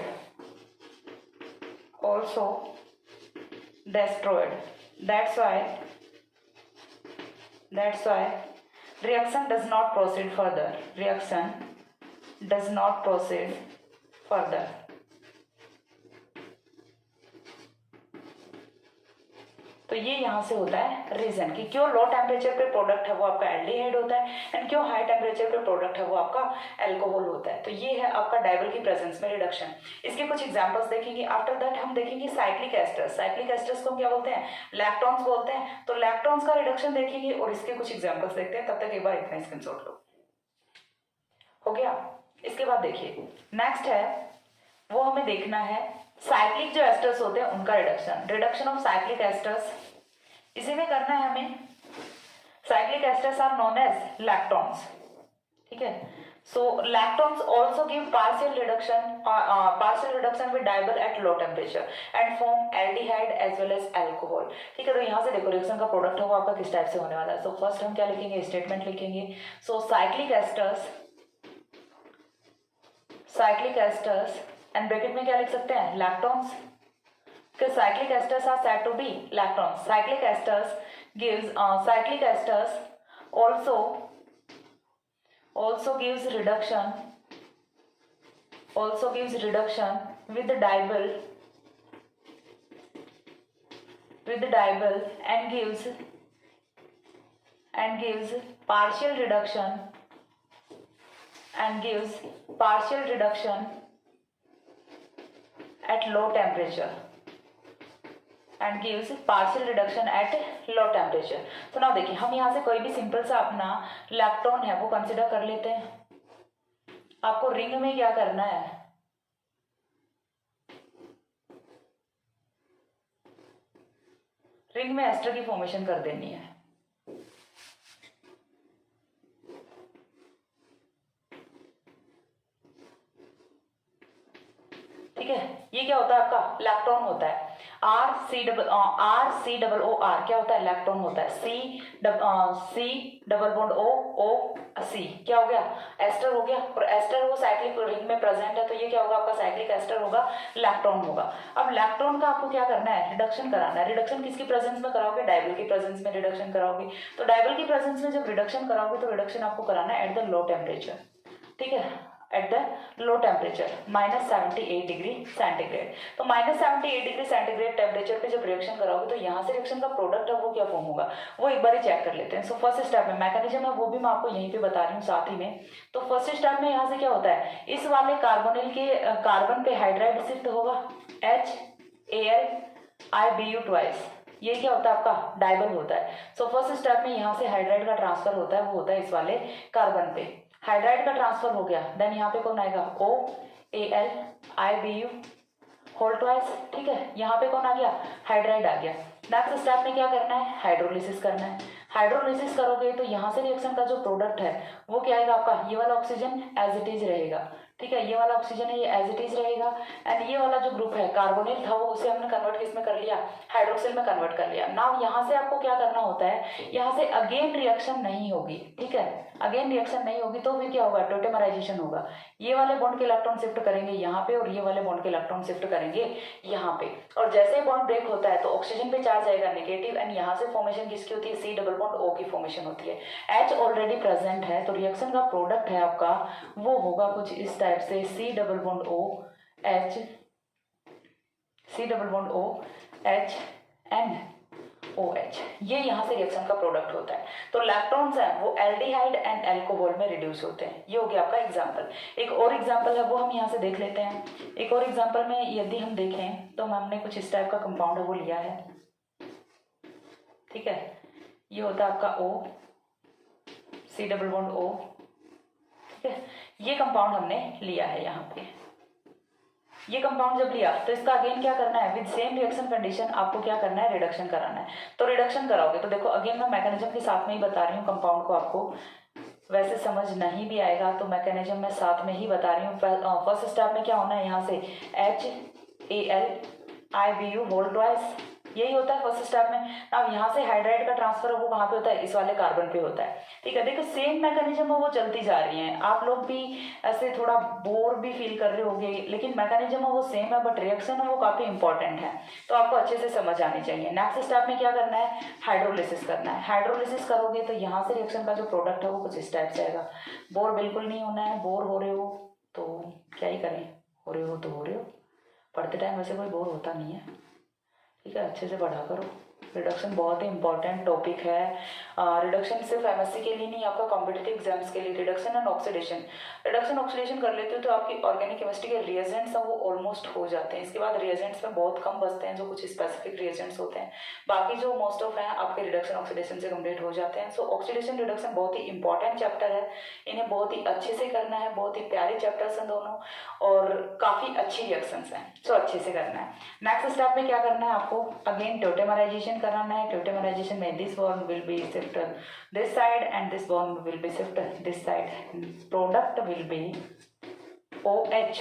That's why reaction does not proceed further. तो ये यहाँ से होता है reason कि क्यों low temperature पे product है वो आपका एल्डिहाइड होता है एंड क्यों हाई टेम्परेचर पे प्रोडक्ट है वो आपका अल्कोहल होता है। तो ये है आपका डाइबल की प्रेजेंस में रिडक्शन। इसके कुछ एग्जांपल्स देखेंगे। आफ्टर दैट हम देखेंगे साइक्लिक एस्टर्स को हम क्या बोलते हैं, लैक्टोन्स बोलते हैं। तो लैक्टोन्स का रिडक्शन देखेंगे और इसके कुछ एग्जाम्पल्स देखते हैं। तब तक एक बार इतना स्क्रीनशॉट लो, हो गया। इसके बाद देखिए नेक्स्ट है वो हमें देखना है साइक्लिक जो एस्टर्स होते हैं उनका रिडक्शन ऑफ साइक्लिक एस्टर्स। इसी में करना है हमें। Cyclic esters are known as lactones, ठीक है। So lactones also give partial reduction with diol at low temperature and form aldehyde as well as alcohol, ठीक है। तो यहाँ से देखो रिएक्शन का प्रोडक्ट है वो आपका किस टाइप से होने वाला है। सो फर्स्ट हम क्या लिखेंगे, स्टेटमेंट लिखेंगे। सो साइक्लिक एस्टर्स एंड ब्रैकेट में क्या लिख सकते हैं, लैक्टोन्स, because cyclic esters are said to be lactones. Cyclic esters also gives reduction with the diol and gives partial reduction at low temperature and gives partial reduction at low temperature. तो now देखिए हम यहाँ से कोई भी simple सा अपना lactone है वो कंसिडर कर लेते हैं। आपको रिंग में क्या करना है, रिंग में एस्टर की फॉर्मेशन कर देनी है, ठीक है। ये क्या होता है आपका लैक्टोन होता है। होता है RCOOR क्या होता है, लैक्टोन होता है। C double bond O C क्या हो गया, एस्टर हो गया। और एस्टर वो साइक्लिक रिंग में प्रेजेंट है, तो ये क्या होगा आपका साइक्लिक एस्टर होगा, लैक्टोन होगा। अब लैक्टोन का आपको क्या करना है, रिडक्शन कराना है। रिडक्शन किसकी प्रेजेंस में कराओगे, डाइबल की प्रेजेंस में रिडक्शन कराओगे। तो डाइबल की प्रेजेंस में जब रिडक्शन कराओगे तो रिडक्शन आपको कराना है एट द लो टेम्परेचर, ठीक है, at the low temperature -78 degree centigrade. तो -78 डिग्री सेंटीग्रेड टेम्परेचर पे जब रिएक्शन कराओगे तो यहाँ से रिएक्शन का प्रोडक्ट है वो क्या फॉर्म होगा, वो एक बार ही चेक कर लेते हैं। सो फर्स्ट स्टेप में मैकेनिज्म है वो भी मैं आपको यहीं पे बता रही हूँ साथ ही में। तो फर्स्ट स्टेप में यहाँ से क्या होता है, इस वाले कार्बोनिल के कार्बन पे हाइड्राइड शिफ्ट होगा, HAlIBu ट्वाइस, ये क्या होता है आपका डाइबल होता है। सो फर्स्ट स्टेप में यहाँ से हाइड्राइड का ट्रांसफर होता है, वो होता है इस वाले कार्बन पे, हाइड्राइड का ट्रांसफर हो गया, देन यहाँ पे कौन आएगा, OAlIBu होल ट्वाइस, ठीक है। यहाँ पे कौन आ गया, हाइड्राइड आ गया। नेक्स्ट स्टेप में क्या करना है, हाइड्रोलिसिस करना है। हाइड्रोलिसिस करोगे तो यहाँ से रिएक्शन का जो प्रोडक्ट है वो क्या आएगा आपका, ये वाला ऑक्सीजन एज इट इज रहेगा, ठीक है, ये वाला ऑक्सीजन है ये एज इट इज रहेगा। एंड ये वाला जो ग्रुप है कार्बोनिल था वो उसे हमने कन्वर्ट किस में कर लिया, हाइड्रोक्सिल में कन्वर्ट कर लिया। नाउ यहाँ से आपको क्या करना होता है, यहाँ से अगेन रिएक्शन नहीं होगी, ठीक है, अगेन रिएक्शन नहीं होगी तो फिर क्या होगा, टोटेमराइजेशन होगा। ये वाले बॉन्ड के इलेक्ट्रॉन शिफ्ट करेंगे यहाँ पे और ये वाले बॉन्ड के इलेक्ट्रॉन शिफ्ट करेंगे यहाँ पे। और जैसे बॉन्ड ब्रेक होता है तो ऑक्सीजन पे चार्ज आएगा नेगेटिव, एंड यहाँ से फॉर्मेशन किसकी होती है, C डबल बॉन्ड O की फॉर्मेशन होती है। H ऑलरेडी प्रेजेंट है तो रिएक्शन का प्रोडक्ट है आपका वो होगा कुछ इस टाइप से, C double bond O H, C double bond O H N OH, ये यहाँ से रिएक्शन का प्रोडक्ट होता है। तो लैक्टोन्स हैं वो एल्डिहाइड एंड अल्कोहल में रिड्यूस होते हैं। ये हो गया आपका एग्जांपल। एक और एग्जांपल है वो हम यहाँ से देख लेते हैं। एक और एग्जांपल में यदि हम देखें तो हमने कुछ इस टाइप का कंपाउंड है वो लिया है, ठीक है, ये होता है आपका O, C double bond O, ठीक है, ये कंपाउंड हमने लिया है यहाँ पे। ये कंपाउंड जब लिया तो इसका अगेन क्या करना है, विद सेम रिएक्शन कंडीशन आपको क्या करना है, रिडक्शन कराना है। तो रिडक्शन कराओगे तो देखो अगेन मैं मैकेनिज्म के साथ में ही बता रही हूँ, कंपाउंड को आपको वैसे समझ नहीं भी आएगा तो मैकेनिज्म मैं साथ में ही बता रही हूँ। फर्स्ट स्टेप में क्या होना है, यहाँ से HAlIBu होल ट्वाइस, यही होता है फर्स्ट स्टेप में। अब यहाँ से हाइड्राइड का ट्रांसफर वो कहाँ पे होता है, इस वाले कार्बन पे होता है, ठीक है। देखो सेम मैकेनिज्म है वो चलती जा रही है, आप लोग भी ऐसे थोड़ा बोर भी फील कर रहे होंगे, लेकिन मैकेनिज्म है वो सेम है बट रिएक्शन है वो काफी इंपॉर्टेंट है, तो आपको अच्छे से समझ आनी चाहिए। नेक्स्ट स्टेप में क्या करना है, हाइड्रोलिसिस करना है। हाइड्रोलिसिस करोगे तो यहाँ से रिएक्शन का जो प्रोडक्ट है वो कुछ इस टाइप से आएगा। बोर बिल्कुल नहीं होना है, बोर हो रहे हो तो क्या ही करें, हो रहे हो तो हो रहे हो, पढ़ते टाइम वैसे कोई बोर होता नहीं है, ठीक है, अच्छे से पढ़ा करो। रिडक्शन बहुत ही इंपॉर्टेंट टॉपिक है। रिडक्शन सिर्फ एमएससी के लिए नहीं, आपका कॉम्पिटिटिव एग्जाम्स के लिए। Reduction and oxidation, reduction oxidation कर लेते हो तो आपकी ऑर्गेनिक केमिस्ट्री के रिएजेंट्स हैं वो ऑलमोस्ट हो जाते हैं। इसके बाद रिएजेंट्स में बहुत कम बचते हैं जो कुछ स्पेसिफिक रिएजेंट्स होते हैं, बाकी जो मोस्ट ऑफ हैं आपके रिडक्शन ऑक्सीडेशन से कंप्लीट हो जाते हैं। सो ऑक्सीडेशन रिडक्शन बहुत ही इंपॉर्टेंट चैप्टर है, इन्हें बहुत ही अच्छे से करना है, बहुत ही प्यारे चैप्टर्स हैं दोनों और काफ़ी अच्छी रिएक्शंस हैं, सो अच्छे से करना है। नेक्स्ट स्टेप में क्या करना है आपको, अगेन टोटेमराइजेशन कराना है। टोटेमराइजेशन में this bond will be shift this side and this bond will be shift this side, product will B OH,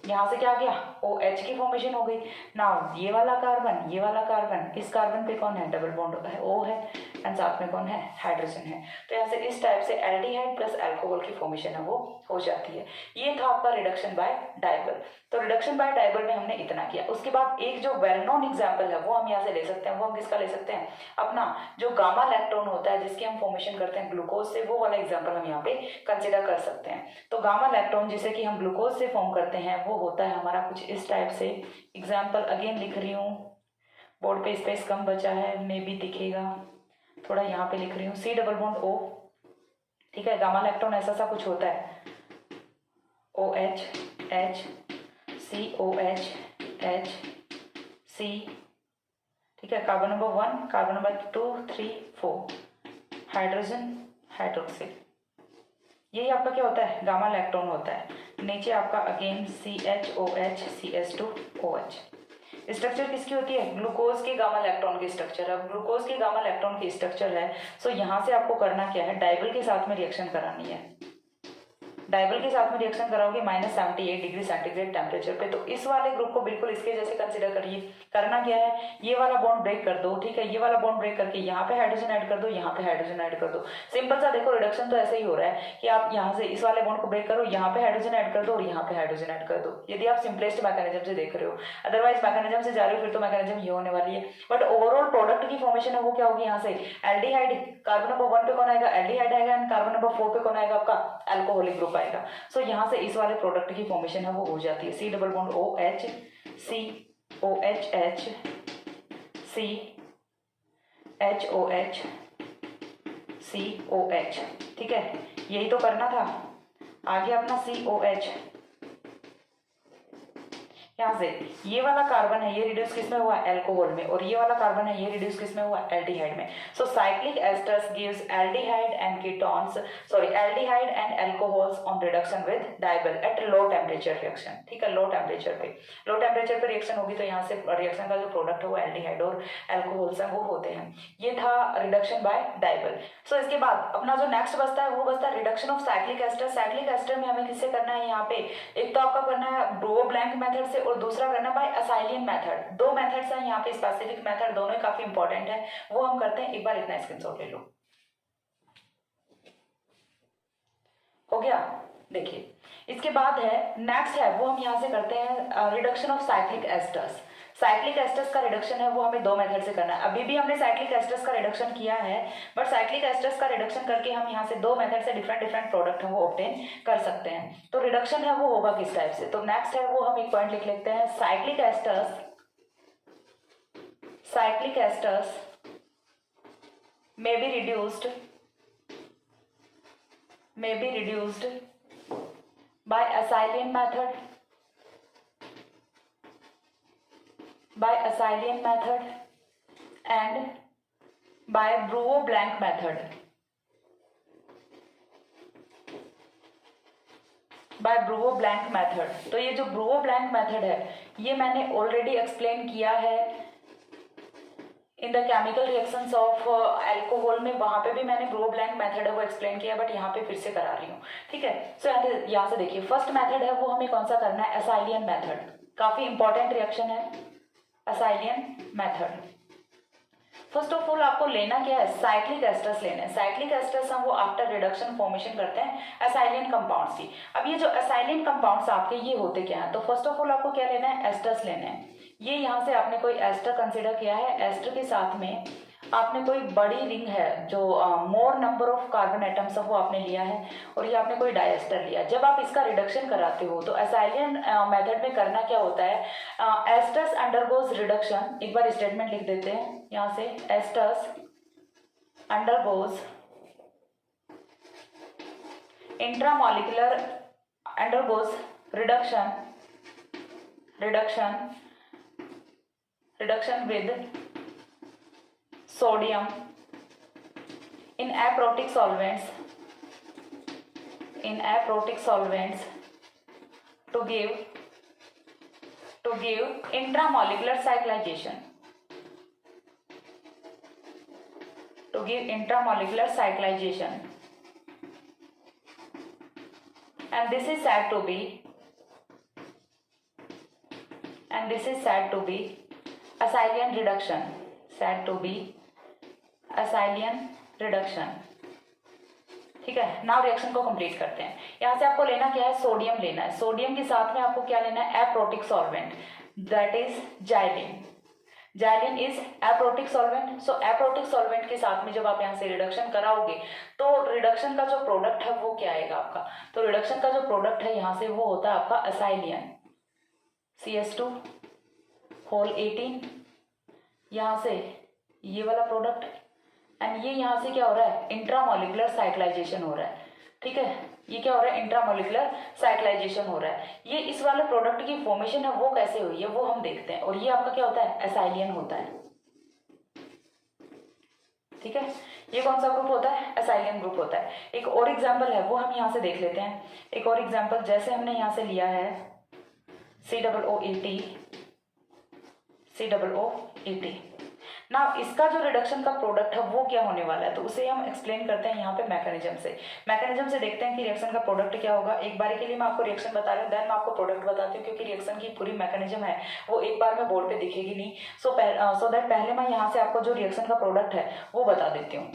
यहाँ से क्या आ गया, OH की फॉर्मेशन हो गई। नाउ ये वाला कार्बन, इस कार्बन पे कौन है, डबल बॉन्ड है, O है, एंड साथ में कौन है, हाइड्रोजन है। तो यहाँ से इस टाइप से एल्डिहाइड प्लस अल्कोहल की फॉर्मेशन है वो हो जाती है। ये था आपका रिडक्शन बाय डाइबल। तो रिडक्शन बाय डाइबल में हमने इतना किया। उसके बाद एक जो वेल नोन एग्जाम्पल है वो हम यहाँ से ले सकते हैं। वो हम किसका ले सकते हैं, अपना जो गामा लैक्टोन होता है जिसकी हम फॉर्मेशन करते हैं ग्लूकोज से, वो वाला एग्जाम्पल हम यहाँ पे कंसिडर कर सकते हैं। तो गामा लैक्टोन जिसे कि हम ग्लूकोज से फॉर्म करते हैं वो होता है हमारा कुछ इस टाइप से। एग्जाम्पल अगेन लिख रही हूँ, बोर्ड पे स्पेस कम बचा है, मे भी दिखेगा, थोड़ा यहाँ पे लिख रही हूँ, C डबल बॉन्ड O, ठीक है। गामा लैक्टोन ऐसा सा कुछ होता है, OH H COH H C, ठीक है। Carbon number 1, carbon number 2 3 4, hydrogen hydroxyl, यही आपका क्या होता है, गामा लैक्टोन होता है। नीचे आपका अगेन CHOH CH2OH। स्ट्रक्चर किसकी होती है, ग्लूकोज के गामा लैक्टोन की स्ट्रक्चर। अब ग्लूकोज के गामा लैक्टोन की स्ट्रक्चर है, सो यहाँ से आपको करना क्या है, डाइबल के साथ में रिएक्शन करानी है। डाइबल के साथ में रिएक्शन कराओगे -78 डिग्री सेंटीग्रेड टेम्परेचर पे, तो इस वाले ग्रुप को बिल्कुल इसके जैसे कंसिडर करिए। करना क्या है, ये वाला बॉन्ड ब्रेक कर दो, ठीक है, ये वाला बॉन्ड ब्रेक करके यहाँ पे हाइड्रोजन ऐड कर दो, यहाँ पे हाइड्रोजन ऐड कर दो। सिंपल सा देखो रिडक्शन तो ऐसे ही हो रहा है कि आप यहाँ से इस वाले बॉन्ड को ब्रेक करो, यहाँ पे हाइड्रोजन ऐड कर दो और यहाँ पे हाइड्रोजन ऐड कर दो, यदि आप सिंपलेस्ट मैकेनिज्म से देख रहे हो। अदरवाइज मैकेनिज्म से जा रहे हो फिर तो मैकेनिज्म ये होने वाली है, बट ओवरऑल प्रोडक्ट की फॉर्मेशन है वो क्या होगी, यहाँ से एल्डिहाइड, कार्बन नंबर 1 पे कौन आएगा, एल्डिहाइड आएगा, एंड कार्बन नंबर 4 पे कौन आएगा, आपका अल्कोहलिक ग्रुप आएगा। सो यहाँ से इस वाले प्रोडक्ट की फॉर्मेशन है वो हो जाती है, C double bond OH, COHH, CHOH, COH, ठीक है, यही तो करना था। आगे अपना COH, यहाँ से ये वाला कार्बन है ये रिड्यूस किसमें हुआ, अल्कोहल में, और ये वाला कार्बन है ये रिड्यूस किसमें हुआ, एल्डिहाइड में। So cyclic esters gives aldehyde and ketones, sorry aldehyde and alcohols on reduction with DIBAL at low temperature reaction, ठीक है, लो टेम्परेचर पे, लो टेम्परेचर पे रिएक्शन होगी तो यहाँ से रिएक्शन का जो प्रोडक्ट है वो एल्डिहाइड और अल्कोहल्स है वो होते हैं। ये था रिडक्शन बाय डाइबल। सो इसके बाद अपना जो नेक्स्ट बचता है वो बचता है reduction of cyclic ester. Cyclic ester में हमें किससे करना है, यहाँ पे एक तो आपका करना है ब्रो ब्लैंक मेथड से और दूसरा करना बाय असाइलियन मेथड। दो मेथड्स हैं यहाँ पे, स्पेसिफिक मेथड, दोनों काफी इंपॉर्टेंट है, वो हम करते हैं। एक बार इतना स्क्रीनशॉट ले लो, हो गया। देखिए इसके बाद है नेक्स्ट है वो हम यहाँ से करते हैं reduction of cyclic asters. Cyclic asters का रिडक्शन है वो हमें दो मेथड से करना है। अभी भी हमने साइक्लिक एस्टर्स का रिडक्शन किया है, बट साइक्लिक एस्टर्स का रिडक्शन करके हम यहाँ से दो मेथड से डिफरेंट प्रोडक्ट है वो ऑब्टेन कर सकते हैं। तो रिडक्शन है वो होगा किस टाइप से, तो नेक्स्ट है वो हम एक पॉइंट लिख लेते हैं, cyclic asters may be reduced by acylian method and by Brouwer-Blank method. तो ये जो Brouwer-Blank method है ये मैंने ऑलरेडी एक्सप्लेन किया है in the chemical reactions of alcohol में, वहां पे भी मैंने Brouwer-Blank मेथड है वो एक्सप्लेन किया, बट यहाँ पे फिर से करा रही हूँ, ठीक है। सो यहाँ से देखिए फर्स्ट मेथड है वो हमें कौन सा करना है, असाइलियन मेथड। काफी इंपॉर्टेंट रिएक्शन है असाइलियन मेथड। फर्स्ट ऑफ ऑल आपको लेना क्या है, साइक्लिक एस्टर्स लेने हैं। साइक्लिक एस्टर्स हम वो आफ्टर रिडक्शन फॉर्मेशन करते हैं असाइलियन कंपाउंड्स की। अब ये जो असाइलियन कंपाउंड्स आपके ये होते क्या हैं, तो फर्स्ट ऑफ ऑल आपको क्या लेना है, एस्टर्स लेने हैं। ये यहाँ से आपने कोई एस्टर कंसिडर किया है, एस्टर के साथ में आपने कोई बड़ी रिंग है जो मोर नंबर ऑफ कार्बन एटम्स वो आपने लिया है, और ये आपने कोई डाइएस्टर लिया। जब आप इसका रिडक्शन कराते हो तो असाइलियन मेथड में करना क्या होता है, एस्टर्स अंडरगोज रिडक्शन। एक बार स्टेटमेंट लिख देते हैं यहाँ से, asters undergoes intramolecular undergoes reduction with sodium in aprotic solvents to give intramolecular cyclization, and this is said to be acylian reduction, ठीक है। नाउ रिएक्शन को कंप्लीट करते हैं। यहाँ से आपको लेना क्या है, सोडियम लेना है। सोडियम के साथ में आपको क्या लेना है, aprotic solvent, that is xylene. Xylene is aprotic solvent. So aprotic solvent के साथ में जब आप यहाँ से रिडक्शन कराओगे तो रिडक्शन का जो प्रोडक्ट है वो क्या आएगा आपका, तो रिडक्शन का जो प्रोडक्ट है यहाँ से वो होता है आपका असाइलियन, CH2 होल 18, यहाँ से ये वाला प्रोडक्ट, एंड ये यहाँ से क्या हो रहा है, इंट्रामोलिकुलर साइक्लाइजेशन हो रहा है, ठीक है। ये क्या हो रहा है, इंट्रामोलिकुलर साइक्लाइजेशन हो रहा है। ये इस वाले प्रोडक्ट की फॉर्मेशन है वो कैसे हुई है वो हम देखते हैं, और ये आपका क्या होता है, असाइलियन होता है, ठीक है। ये कौन सा ग्रुप होता है, असाइलियन ग्रुप होता है। एक और एग्जाम्पल है वो हम यहाँ से देख लेते हैं। एक और एग्जाम्पल जैसे हमने यहाँ से लिया है COOAT, ना इसका जो रिडक्शन का प्रोडक्ट है वो क्या होने वाला है, तो उसे हम एक्सप्लेन करते हैं यहाँ पे मैकेनिज्म से देखते हैं कि रिएक्शन का प्रोडक्ट क्या होगा। एक बार के लिए मैं आपको रिएक्शन बता रही हूँ, देन मैं आपको प्रोडक्ट बताती हूँ, क्योंकि रिएक्शन की पूरी मैकेनिज्म है वो एक बार में बोर्ड पे दिखेगी नहीं। सो दैट पहले मैं यहाँ से आपको जो रिएक्शन का प्रोडक्ट है वो बता देती हूँ।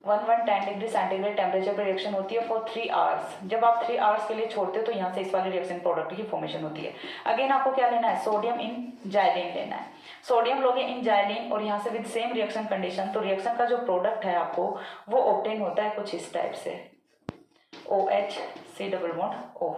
10 डिग्री सेंटीग्रेड टेम्परेचर पर रिएक्शन होती है फॉर 3 आवर्स। जब आप 3 आवर्स के लिए छोड़ते हो तो यहाँ से इस वाले रिएक्शन प्रोडक्ट की फॉर्मेशन होती है। अगेन आपको क्या लेना है, सोडियम इन जाइलिन लेना है। सोडियम लोगे इन जाइलिन और यहाँ से विद सेम रिएक्शन कंडीशन, तो रिएक्शन का जो प्रोडक्ट है आपको वो ऑब्टेन होता है कुछ इस टाइप से, OH C double bond O,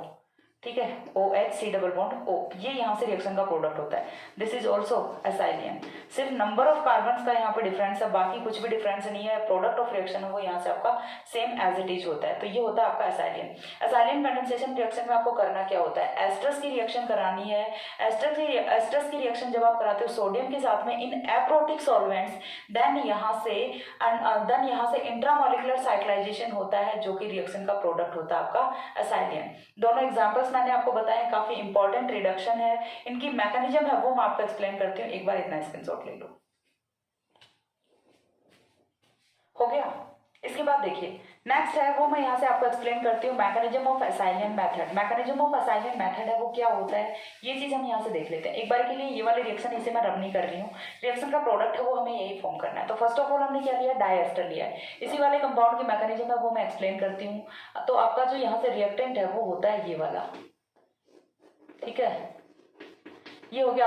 ठीक है, OH C double bond O, ये यहाँ से रिएक्शन का प्रोडक्ट होता है। This is also acyloin. सिर्फ नंबर ऑफ कार्बन का यहाँ पे डिफरेंस है, बाकी कुछ भी डिफरेंस नहीं है। प्रोडक्ट ऑफ रिएक्शन है वो यहाँ से आपका सेम एज इट इज होता है, तो ये होता है आपका एसाइलियन। एसाइलियन कंडेंसेशन रिएक्शन में आपको करना क्या होता है, एस्टर्स की रिएक्शन करानी है। एस्टर्स की रिएक्शन जब आप कराते हो सोडियम के साथ में इन एप्रोटिक सॉल्वेंट्स, देन यहाँ से इंट्रामोलिकुलर साइक्लाइजेशन होता है, जो कि रिएक्शन का प्रोडक्ट होता है आपका एसाइलियन। दोनों एग्जांपल्स मैंने आपको बताया, काफी इंपॉर्टेंट रिडक्शन है। इनकी मैकेनिज्म है वो मैं आपको एक्सप्लेन करती हूँ, एक बार इतना स्क्रीनशॉट ले लो। हो गया। इसके बाद देखिए नेक्स्ट है वो मैं यहाँ से आपको एक्सप्लेन करती हूँ, mechanism of acyloin method. Mechanism of acyloin method है वो क्या होता है, ये चीज हम यहाँ से देख लेते हैं। एक बार के लिए ये वाली रिएक्शन इसे मैं रब नहीं कर रही हूँ, रिएक्शन का प्रोडक्ट है वो हमें यही फॉर्म करना है। तो फर्स्ट ऑफ ऑल हमने क्या लिया, डाइएस्टर लिया है। इसी वाले कंपाउंड की मैकेनिज्म है वो मैं एक्सप्लेन करती हूँ। तो आपका जो यहाँ से रिएक्टेंट है वो होता है ये वाला, ठीक है, ये हो गया।